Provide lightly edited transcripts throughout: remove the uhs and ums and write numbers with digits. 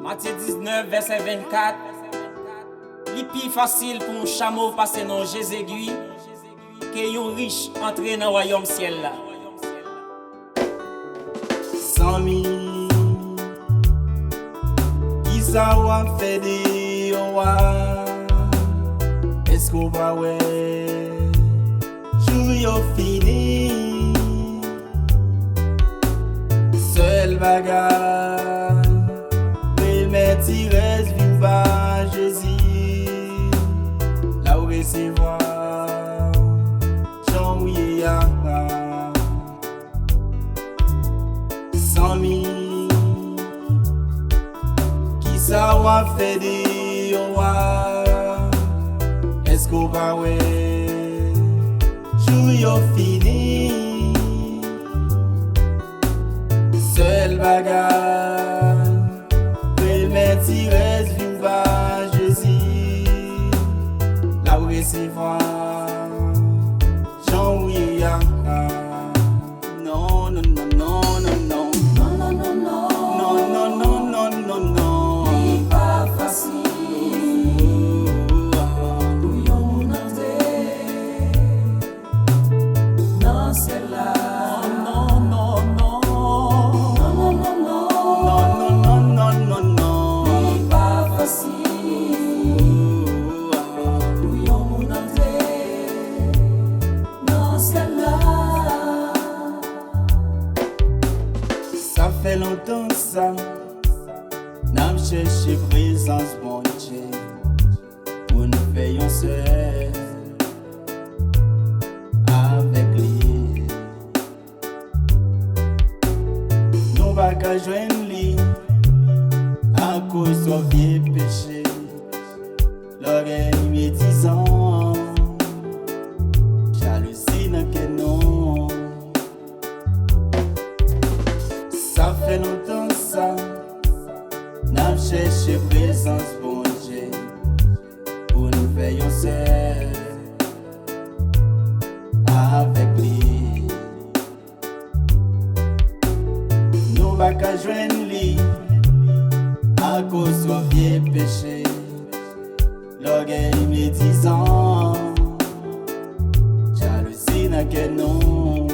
Matthieu 19, verset 24. Li pi facile pour un chameau passer dans Jésus-Aiguille que un riche entrer dans le royaume ciel là. 100 000 qui ça va faire des rois? Est-ce qu'on va ouais jour yo fini? Seul bagarre mais tu restes vivant Jésus là où recevoir Jean oui à 100 000 qui ça va faire des rois? Est-ce qu'on va ouais jour yo fini? Seul bagarre mais tu restes vivant Jésus là où recevoir Jean oui à non non non non non non Non, non, non, non, non non non non non non c'est pas facile pour yon moun entrer dans celle-là. Non, non, non. Non, non, non, non, non non non non non c'est pas facile pour yon moun entrer dans celle-là. Ça fait longtemps ça, n'a cherché présence bon Dieu pour nous veillons seul avec lui. Nous va qu'à joindre lui à cause de vieux péché. L'oreille médisant, jalousie n'a que non. Ça fait longtemps ça, n'a cherché présence bon Dieu pour nous veillons seul avec lui. Nous va qu'à joindre lui à cause de vieux péché. L'orgueil médisant, jalousie n'a que non.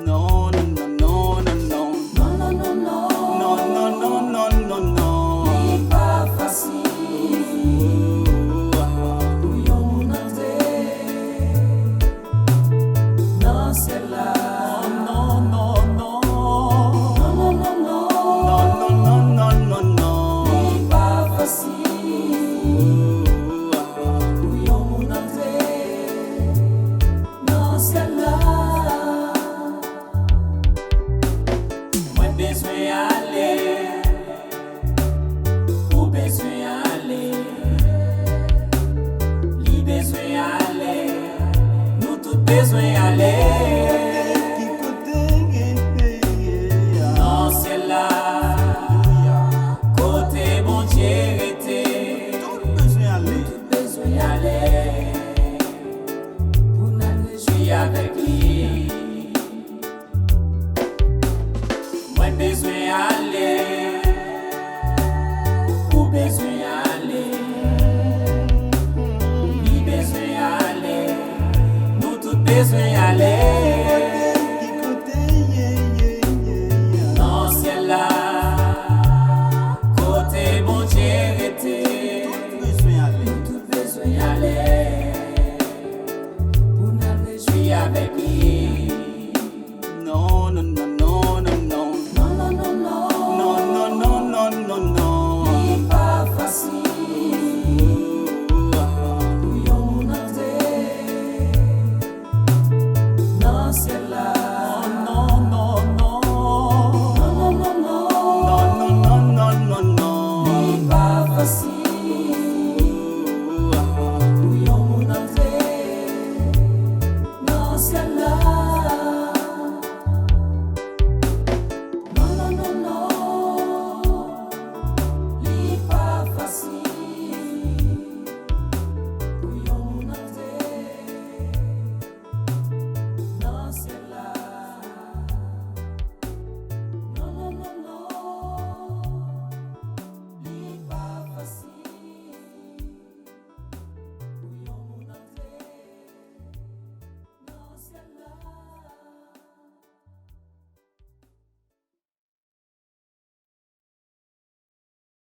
Non, non, non, non, non, non. Non, non, non, non, Non, non, non, non, non, non. c'est pas facile pour yon moun entrer dans celle-là. Non, non, non. Non, non, non, non, Non, non, non, non, non, non. c'est pas facile pour yon moun entrer dans celle-là. Moi besoin aller, ou besoin aller, li besoin aller, nous tous besoin aller. Qui côté, Non, c'est là, côté bon Dieu était, tout besoin aller. besoin aller, Pour n'aller je suis avec lui. Moi besoin aller, ou besoin aller, li besoin aller, nous tous besoin aller.